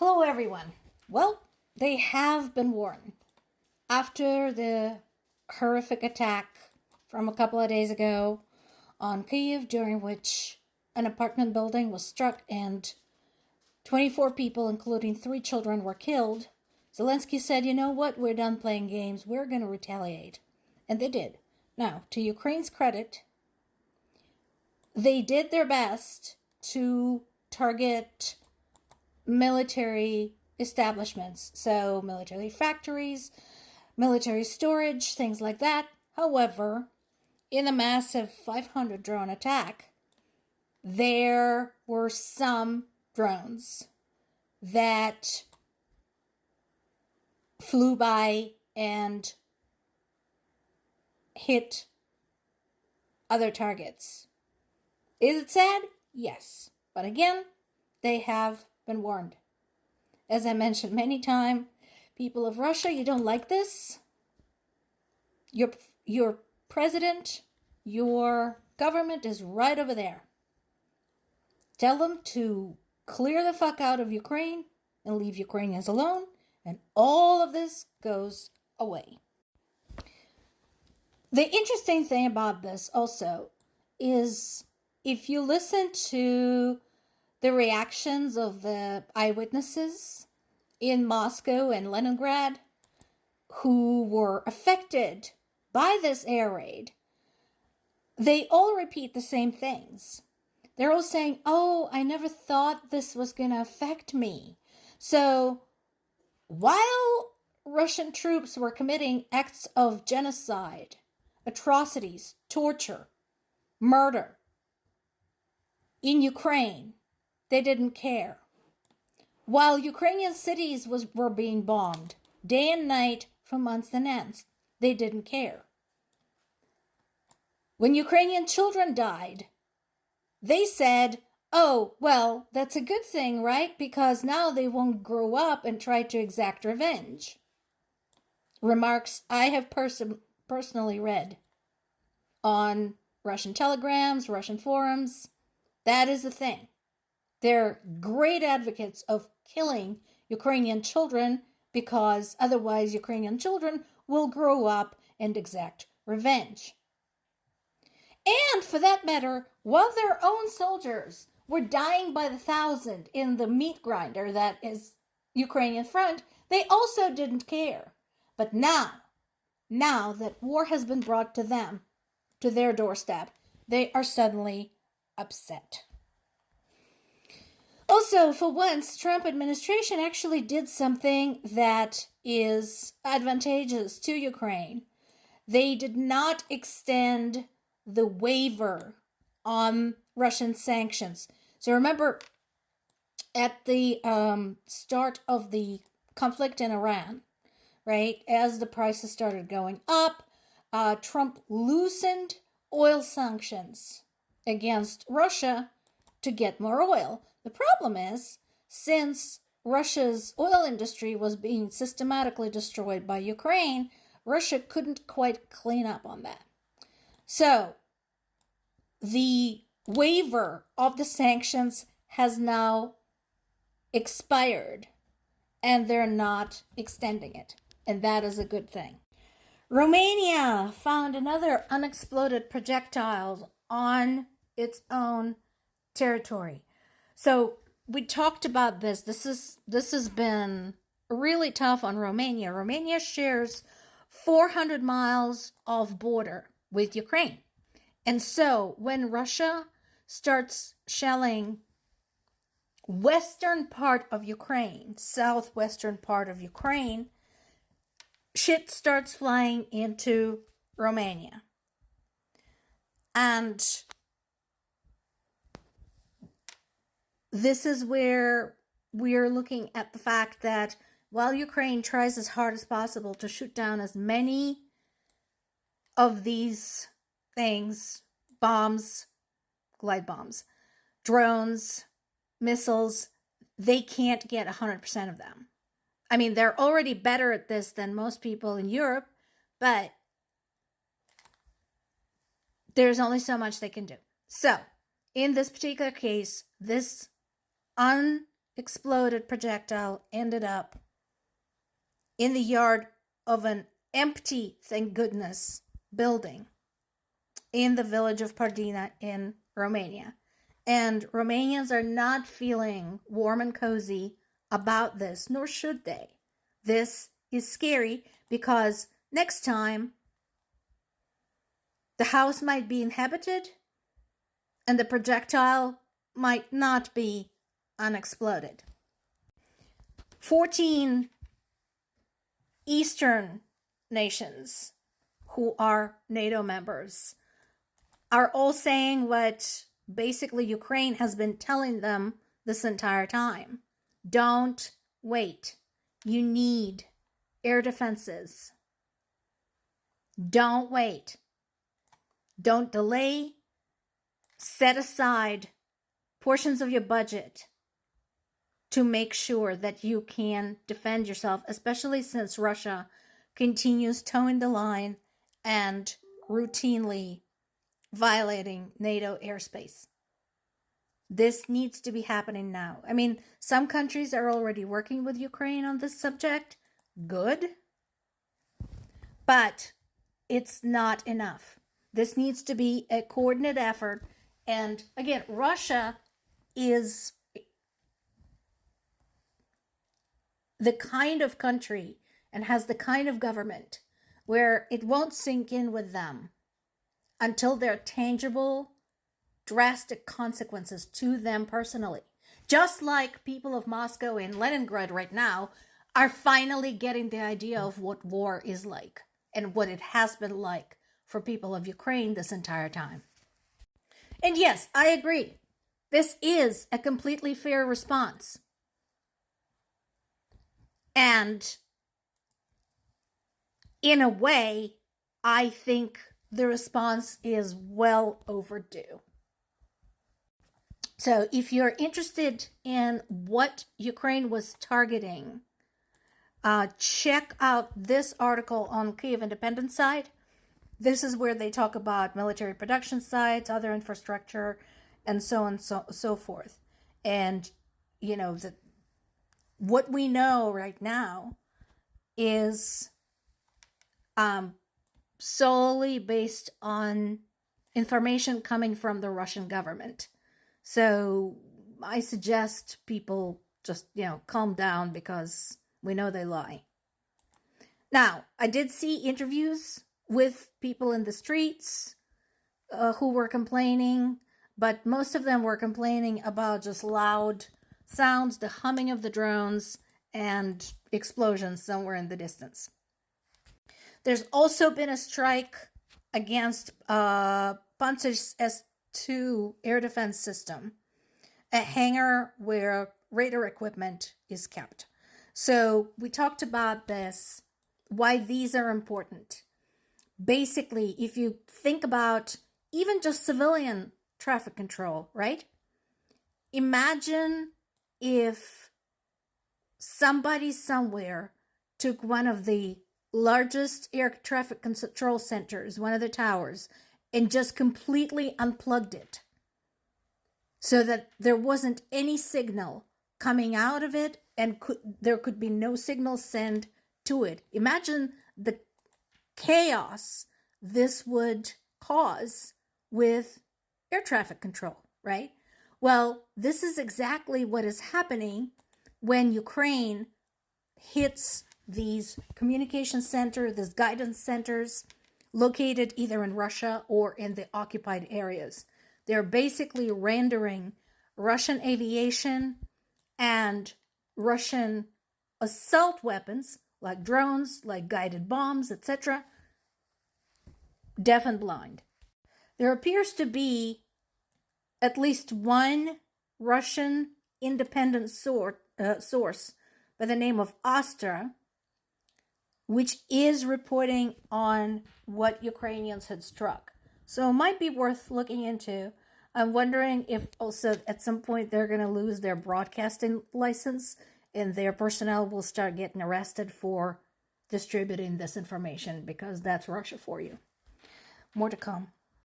Hello, everyone. Well, they have been warned. After the horrific attack from a couple of days ago on Kyiv, during which an apartment building was struck and 24 people, including 3 children, were killed, Zelensky said, you know what, we're done playing games, we're going to retaliate. And they did. Now, to Ukraine's credit, they did their best to target military establishments, so military factories, military storage, things like that. However, in a massive 500 drone attack, there were some drones that flew by and hit other targets. Is it sad? Yes. But again, they have been warned. As I mentioned many times, people of Russia, you don't like this. Your president, your government is right over there. Tell them to clear the fuck out of Ukraine and leave Ukrainians alone, and all of this goes away. The interesting thing about this also is if you listen to the reactions of the eyewitnesses in Moscow and Leningrad who were affected by this air raid, they all repeat the same things. They're all saying, oh, I never thought this was going to affect me. So while Russian troops were committing acts of genocide, atrocities, torture, murder in Ukraine, they didn't care. While Ukrainian cities were being bombed day and night for months and ends, they didn't care. When Ukrainian children died, they said, oh, well, that's a good thing, right? Because now they won't grow up and try to exact revenge. Remarks I have personally read on Russian telegrams, Russian forums. That is the thing. They're great advocates of killing Ukrainian children because otherwise Ukrainian children will grow up and exact revenge. And for that matter, while their own soldiers were dying by the thousand in the meat grinder that is Ukrainian front, they also didn't care. But now that war has been brought to them, to their doorstep, they are suddenly upset. Also, for once, Trump administration actually did something that is advantageous to Ukraine. They did not extend the waiver on Russian sanctions. So remember, at the start of the conflict in Iran, right, as the prices started going up, Trump loosened oil sanctions against Russia to get more oil. The problem is, since Russia's oil industry was being systematically destroyed by Ukraine, Russia couldn't quite clean up on that. So, the waiver of the sanctions has now expired, and they're not extending it. And that is a good thing. Romania found another unexploded projectile on its own territory. So we talked about this. This has been really tough on Romania. Romania shares 400 miles of border with Ukraine. And so when Russia starts shelling western part of Ukraine, southwestern part of Ukraine, shit starts flying into Romania. And this is where we're looking at the fact that while Ukraine tries as hard as possible to shoot down as many of these things, bombs, glide bombs, drones, missiles, they can't get 100% of them. I mean, they're already better at this than most people in Europe, but there's only so much they can do. So, in this particular case, this exploded projectile ended up in the yard of an empty, thank goodness, building in the village of Pardina in Romania. And Romanians are not feeling warm and cozy about this, nor should they. This is scary because next time the house might be inhabited and the projectile might not be unexploded. 14 Eastern nations who are NATO members are all saying what basically Ukraine has been telling them this entire time. Don't wait. You need air defenses. Don't wait. Don't delay. Set aside portions of your budget to make sure that you can defend yourself, especially since Russia continues towing the line and routinely violating NATO airspace. This needs to be happening now. I mean, some countries are already working with Ukraine on this subject. Good. But it's not enough. This needs to be a coordinated effort. And again, Russia is the kind of country and has the kind of government where it won't sink in with them until there are tangible, drastic consequences to them personally. Just like people of Moscow and Leningrad right now are finally getting the idea of what war is like and what it has been like for people of Ukraine this entire time. And yes, I agree. This is a completely fair response. And in a way, I think the response is well overdue. So if you're interested in what Ukraine was targeting, check out this article on Kyiv Independence site. This is where they talk about military production sites, other infrastructure, and so on and so forth. And, you know, what we know right now is solely based on information coming from the Russian government. So I suggest people just, calm down because we know they lie. Now, I did see interviews with people in the streets who were complaining, but most of them were complaining about just loud sounds, the humming of the drones, and explosions somewhere in the distance. There's also been a strike against Pantsir S-2 air defense system, a hangar where radar equipment is kept. So we talked about this, why these are important. Basically, if you think about even just civilian traffic control, right? Imagine if somebody somewhere took one of the largest air traffic control centers, one of the towers, and just completely unplugged it so that there wasn't any signal coming out of it and there could be no signal sent to it. Imagine the chaos this would cause with air traffic control, right? Well, this is exactly what is happening when Ukraine hits these communication centers, these guidance centers located either in Russia or in the occupied areas. They're basically rendering Russian aviation and Russian assault weapons like drones, like guided bombs, etc., deaf and blind. There appears to be at least one Russian independent source by the name of Astra, which is reporting on what Ukrainians had struck. So it might be worth looking into. I'm wondering if also at some point they're going to lose their broadcasting license and their personnel will start getting arrested for distributing this information, because that's Russia for you. More to come.